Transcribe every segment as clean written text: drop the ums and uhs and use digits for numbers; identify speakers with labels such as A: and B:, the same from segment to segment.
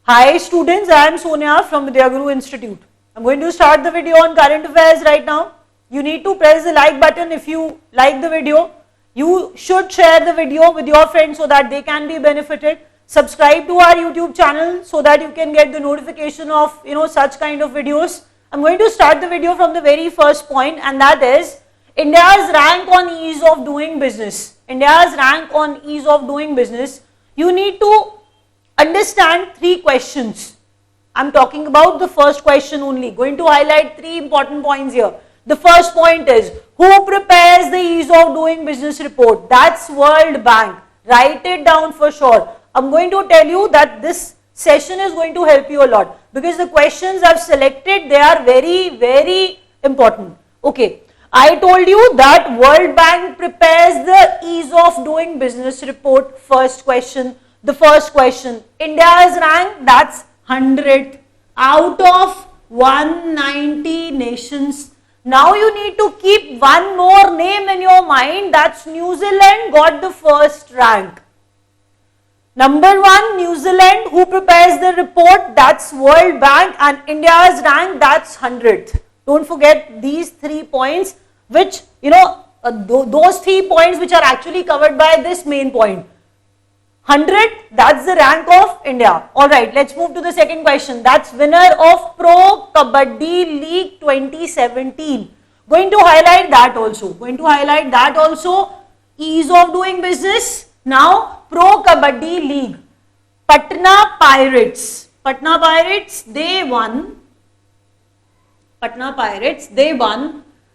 A: Hi students, I am Sonia from Vidyaguru Institute. I am going to start the video on current affairs right now. You need to press the like button if you like the video. You should share the video with your friends so that they can be benefited. Subscribe to our YouTube channel so that you can get the notification of such kind of videos. I am going to start the video from the very first point, and that is India's rank on ease of doing business. India's rank on ease of doing business. You need to understand three questions. I am talking about the first question only. Going to highlight three important points here. The first point is, who prepares the ease of doing business report? That's World Bank. Write it down for sure. I'm going to tell you that this session is going to help you a lot because the questions I've selected, they are very, very important. Okay. I told you that World Bank prepares the ease of doing business report. First question. The first question, India's rank, that's 100th out of 190 nations. Now you need to keep one more name in your mind, that's New Zealand got the first rank. Number one, New Zealand, who prepares the report, that's World Bank, and India's rank, that's 100th. Don't forget these 3 points which, those 3 points which are actually covered by this main point. 100, that's the rank of India. Alright, let's move to the second question. That's winner of Pro Kabaddi League 2017. Going to highlight that also. Ease of doing business. Now, Pro Kabaddi League. Patna Pirates, they won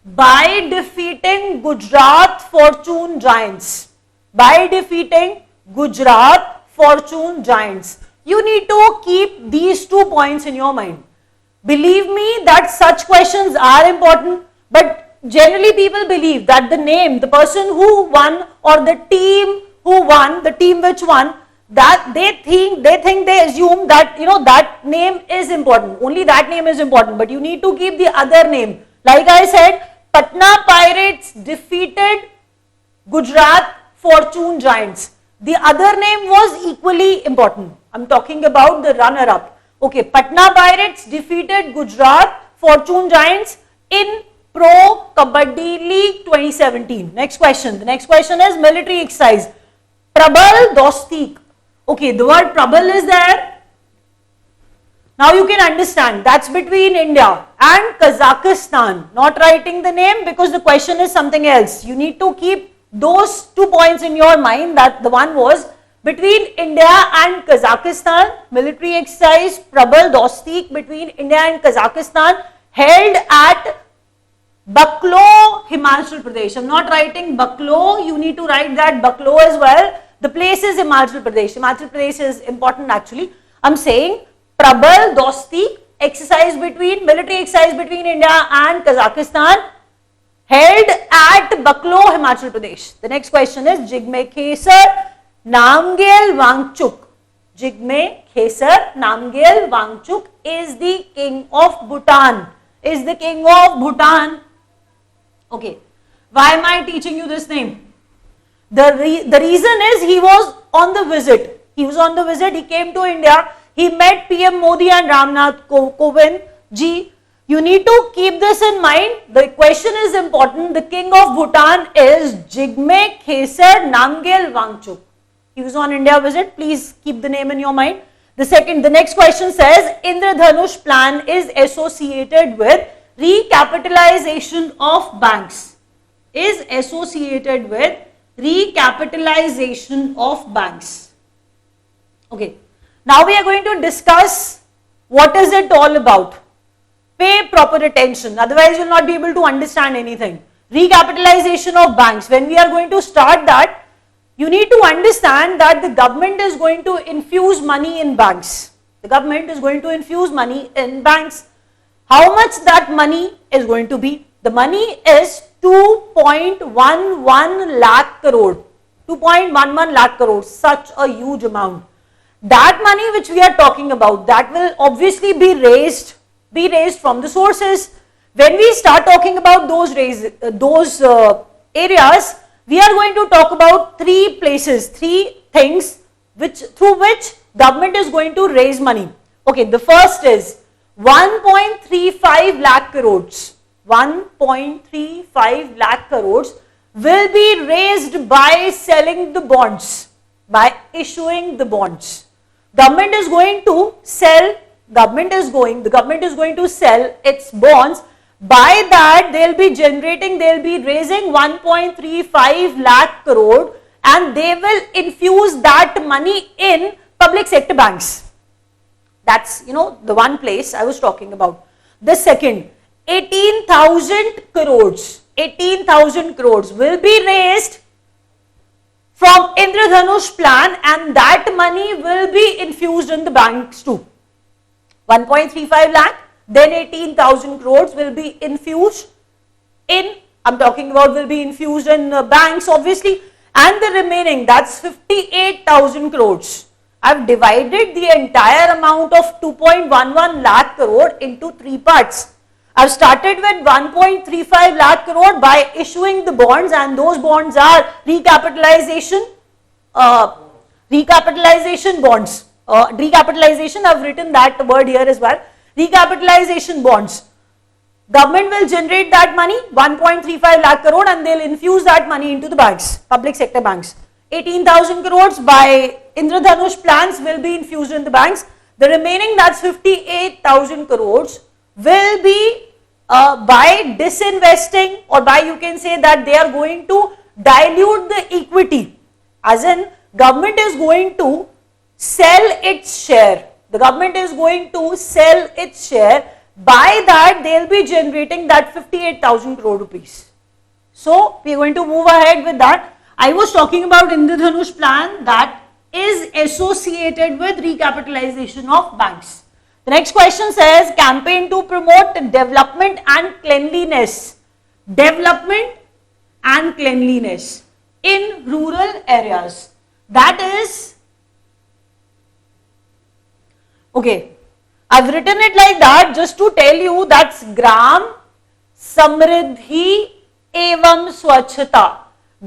A: by defeating Gujarat Fortune Giants. You need to keep these 2 points in your mind. Believe me that such questions are important, but generally people believe that the name, the person who won or the team who won, the team which won, that they assume that that name is important. Only that name is important, but you need to keep the other name. Like I said, Patna Pirates defeated Gujarat Fortune Giants. The other name was equally important. I'm talking about the runner-up. Okay, Patna Pirates defeated Gujarat Fortune Giants in Pro Kabaddi League 2017. Next question. The next question is military exercise. Prabal Dostik. Okay, the word Prabal is there. Now you can understand that's between India and Kazakhstan. Not writing the name because the question is something else. You need to keep those 2 points in your mind, that the one was between India and Kazakhstan, military exercise Prabal Dostik between India and Kazakhstan held at Baklo, Himachal Pradesh. I'm not writing Baklo, you need to write that Baklo as well. The place is Himachal Pradesh. Himachal Pradesh is important actually. I'm saying Prabal Dostik military exercise between India and Kazakhstan held at Baklo, Himachal Pradesh. The next question is Jigme Khesar Namgyel Wangchuk. Jigme Khesar Namgyel Wangchuk is the king of Bhutan. Okay. Why am I teaching you this name? The reason is he was on the visit. He came to India. He met PM Modi and Ramnath Kovind ji. You need to keep this in mind. The question is important. The king of Bhutan is Jigme Khesar Namgyel Wangchuk. He was on India visit. Please keep the name in your mind. The next question says Indradhanush plan is associated with recapitalization of banks. Okay. Now we are going to discuss what is it all about. Pay proper attention, otherwise you will not be able to understand anything. Recapitalization of banks. When we are going to start that, you need to understand that the government is going to infuse money in banks. How much that money is going to be? The money is 2.11 lakh crore. 2.11 lakh crore, such a huge amount. That money which we are talking about, that will obviously be raised from the sources. When we start talking about those areas, we are going to talk about 3 places, 3 things through which government is going to raise money. Okay, the first is 1.35 lakh crores. 1.35 lakh crores will be raised by selling the bonds, by issuing the bonds. Government is going to sell, the government is going to sell its bonds. By that, they'll be raising 1.35 lakh crore, and they will infuse that money in public sector banks. That's, the one place I was talking about. The second, 18,000 crores will be raised from Indradhanush plan, and that money will be infused in the banks too. 1.35 lakh, then 18,000 crores will be infused in, will be infused in banks obviously, and the remaining, that's 58,000 crores. I've divided the entire amount of 2.11 lakh crore into three parts. I've started with 1.35 lakh crore by issuing the bonds, and those bonds are recapitalization bonds. Recapitalization, I've written that word here as well. Recapitalization bonds. Government will generate that money, 1.35 lakh crore, and they'll infuse that money into the banks, public sector banks. 18,000 crores by Indradhanush plans will be infused in the banks. The remaining, that's 58,000 crores, will be by disinvesting, or by, you can say that they are going to dilute the equity, as in government is going to sell its share. The government is going to sell its share. By that, they'll be generating that 58,000 crore rupees. So we are going to move ahead with that. I was talking about Indradhanush plan that is associated with recapitalization of banks. The next question says, campaign to promote development and cleanliness. Development and cleanliness in rural areas. That is, okay, I've written it like that just to tell you that's Gram Samriddhi Evam Swachhata.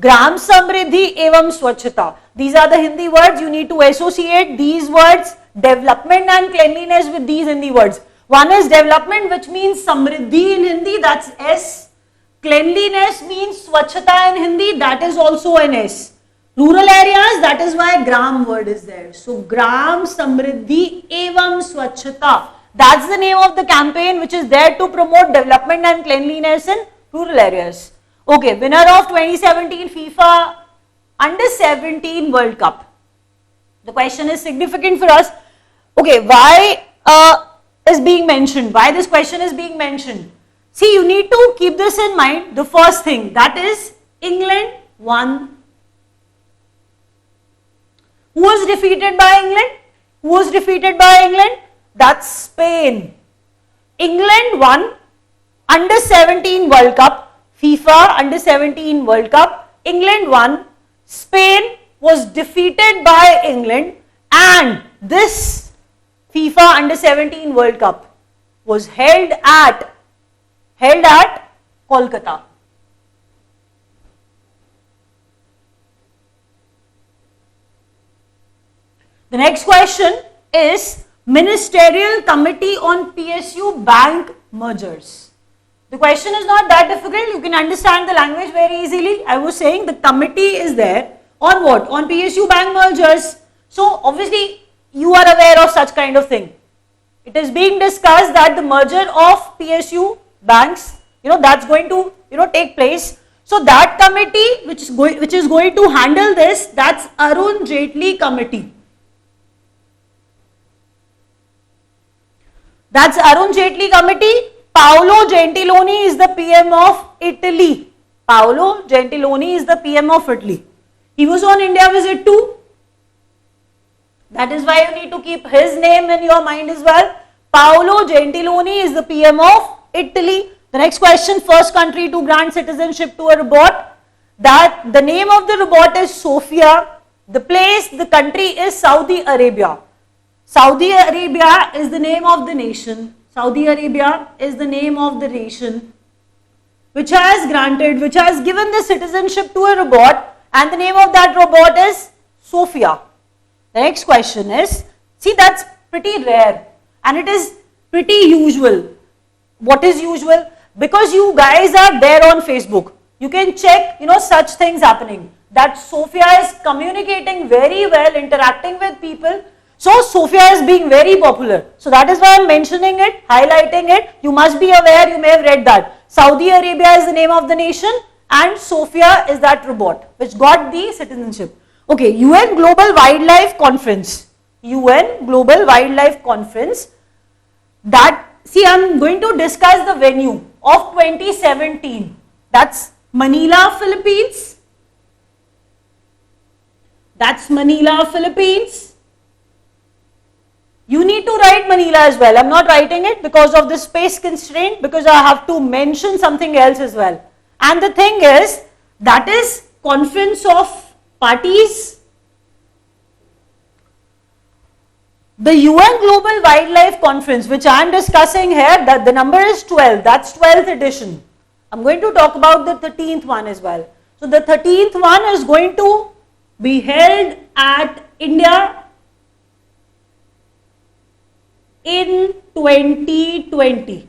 A: Gram Samriddhi Evam Swachhata. These are the Hindi words. You need to associate these words, development and cleanliness, with these Hindi words. One is development, which means Samriddhi in Hindi, that's S. Cleanliness means Swachhata in Hindi, that is also an S. Rural areas, that is why Gram word is there. So Gram Samriddhi Evam Swachhata. That's the name of the campaign which is there to promote development and cleanliness in rural areas. Okay, winner of 2017 FIFA Under-17 World Cup. The question is significant for us. Okay, why is being mentioned? Why this question is being mentioned? See, you need to keep this in mind. The first thing, that is England won. Who was defeated by England? Who was defeated by England? That's Spain. England won Under-17 World Cup. FIFA Under-17 World Cup. England won. Spain was defeated by England, and this FIFA Under-17 World Cup was held at Kolkata. The next question is Ministerial Committee on PSU Bank Mergers. The question is not that difficult. You can understand the language very easily. I was saying the committee is there on what? On PSU bank mergers. So obviously you are aware of such kind of thing. It is being discussed that the merger of PSU banks, that's going to, take place. So that committee which is going to handle this, that's Arun Jaitley committee. That's Arun Jaitley committee. Paolo Gentiloni is the PM of Italy. Paolo Gentiloni is the PM of Italy. He was on India visit too. That is why you need to keep his name in your mind as well. Paolo Gentiloni is the PM of Italy. The next question, first country to grant citizenship to a robot. That the name of the robot is Sophia. The place, the country is Saudi Arabia. Saudi Arabia is the name of the nation. Saudi Arabia is the name of the nation which has given the citizenship to a robot, and the name of that robot is Sophia. The next question is, See, that's pretty rare and it is pretty usual. What is usual? Because you guys are there on Facebook. You can check, such things happening. That Sophia is communicating very well, interacting with people. So Sophia is being very popular. So that is why I am mentioning it, highlighting it. You must be aware, you may have read that. Saudi Arabia is the name of the nation and Sophia is that robot which got the citizenship. Okay, UN Global Wildlife Conference. UN Global Wildlife Conference. That, see, I am going to discuss the venue of 2017. That's Manila, Philippines. That's Manila, Philippines. You need to write Manila as well. I am not writing it because of the space constraint, because I have to mention something else as well. And the thing is, that is Conference of Parties. The UN Global Wildlife Conference, which I am discussing here, that the number is 12. That's 12th edition. I am going to talk about the 13th one as well. So the 13th one is going to be held at India in 2020.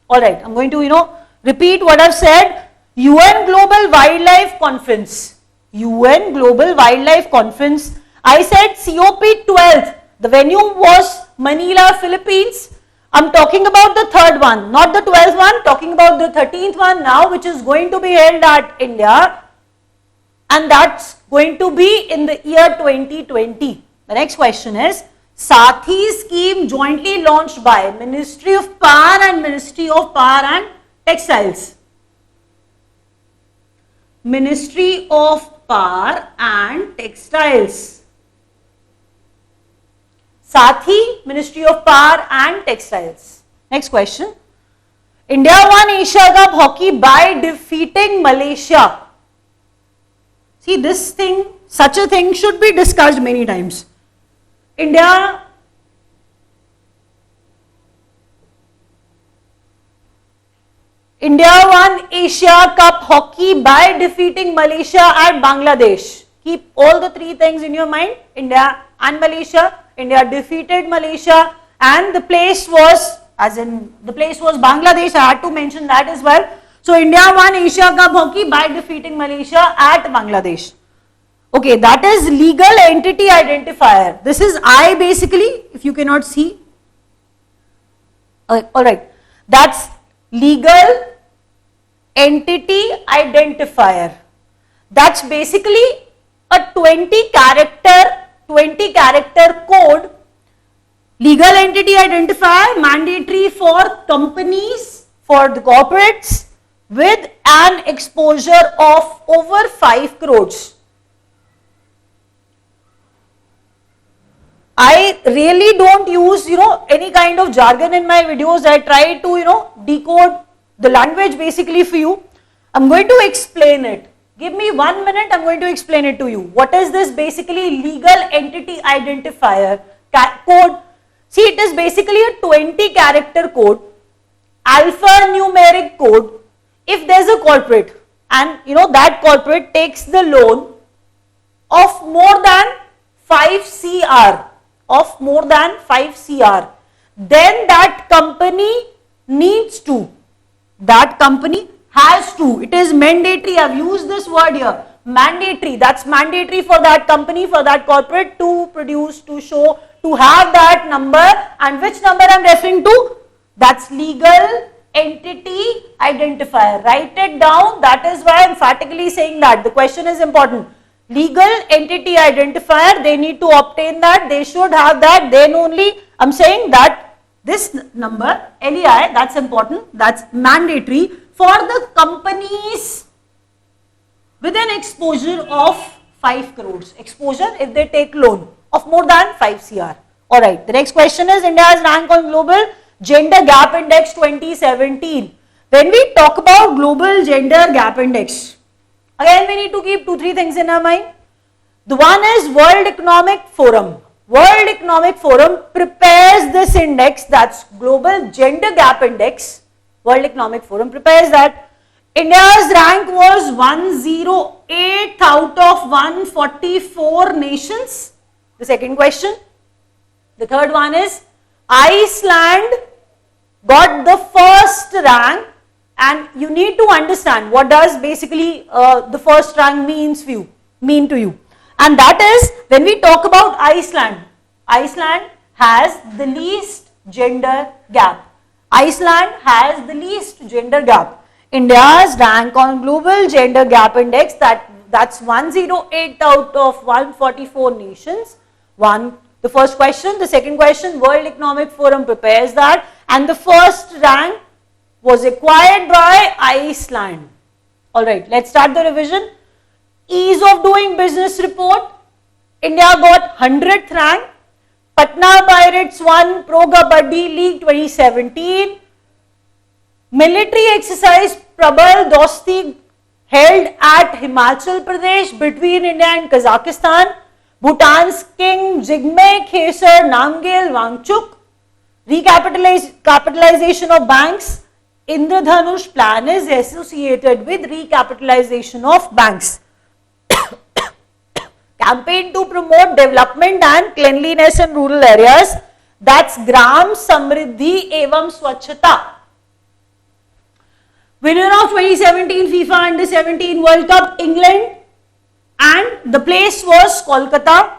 A: Alright, I am going to, repeat what I have said. UN Global Wildlife Conference. UN Global Wildlife Conference. I said COP 12th. The venue was Manila, Philippines. I am talking about the third one, not the 12th one, talking about the 13th one now, which is going to be held at India. And that's going to be in the year 2020. The next question is, Sathi scheme jointly launched by Ministry of Power and Ministry of Power and Textiles. Ministry of Power and Textiles. Sathi, Ministry of Power and Textiles. Next question. India won Asia Cup hockey by defeating Malaysia. See, this thing, such a thing should be discussed many times. India won Asia Cup hockey by defeating Malaysia at Bangladesh. Keep all the three things in your mind. India and Malaysia. India defeated Malaysia and the place was, Bangladesh. I had to mention that as well. So India won Asia Cup hockey by defeating Malaysia at Bangladesh. Okay, that is legal entity identifier. This is I basically, if you cannot see. Alright, that's legal entity identifier. That's basically a 20 character code. Legal entity identifier mandatory for companies, for the corporates with an exposure of over 5 crores. I really don't use, any kind of jargon in my videos. I try to, decode the language basically for you. I'm going to explain it. Give me 1 minute, I'm going to explain it to you. What is this basically legal entity identifier code? See, it is basically a 20 character code, alphanumeric code. If there's a corporate and that corporate takes the loan of more than 5 CR, then that company has to, it is mandatory, I've used this word here, mandatory, that's mandatory for that company, for that corporate to produce, to show, to have that number. And which number I'm referring to? That's legal entity identifier. Write it down, that is why I'm emphatically saying that. The question is important. Legal entity identifier, they need to obtain that, they should have that, then only I'm saying that this number, LEI, that's important, that's mandatory for the companies with an exposure of 5 crores. Exposure if they take loan of more than 5 CR. Alright, the next question is India's rank on Global Gender Gap Index 2017. When we talk about Global Gender Gap Index, again we need to keep 2-3 things in our mind. The one is World Economic Forum. World Economic Forum prepares this index, that's Global Gender Gap Index. World Economic Forum prepares that. India's rank was 108 out of 144 nations. the second question. The third one is Iceland got the first rank, and you need to understand what does basically the first rank mean to you. And that is, when we talk about Iceland, Iceland has the least gender gap. Iceland has the least gender gap. India's rank on Global Gender Gap Index, that's 108 out of 144 nations. The first question. The second question, World Economic Forum prepares that, and the first rank was acquired by Iceland. Alright, let's start the revision. Ease of doing business report. India got 100th rank. Patna Pirates won Pro Kabaddi League 2017. Military exercise Prabal Dosti held at Himachal Pradesh between India and Kazakhstan. Bhutan's King Jigme Khesar Namgyel Wangchuk. Recapitalization of banks. Indradhanush plan is associated with recapitalization of banks. Campaign to promote development and cleanliness in rural areas. That's Gram Samriddhi Evam Swachhata. Winner of 2017 FIFA Under 17 World Cup, England, and the place was Kolkata.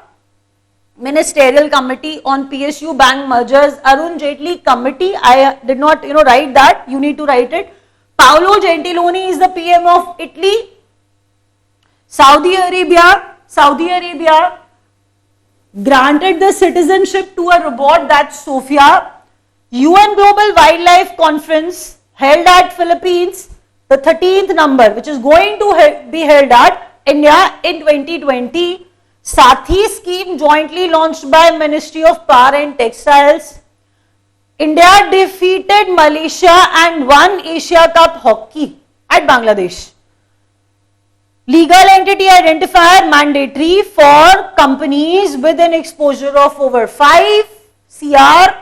A: Ministerial Committee on PSU Bank Mergers, Arun Jaitley Committee. I did not write that, you need to write it. Paolo Gentiloni is the PM of Italy. Saudi Arabia granted the citizenship to a robot, that's Sophia. UN Global Wildlife Conference held at Philippines, the 13th number, which is going to be held at India in 2020. Sathi scheme jointly launched by Ministry of Power and Textiles. India defeated Malaysia and won Asia Cup hockey at Bangladesh. Legal entity identifier mandatory for companies with an exposure of over 5 CR.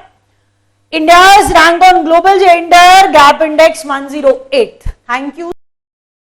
A: India's rank on Global Gender Gap Index 108. Thank you.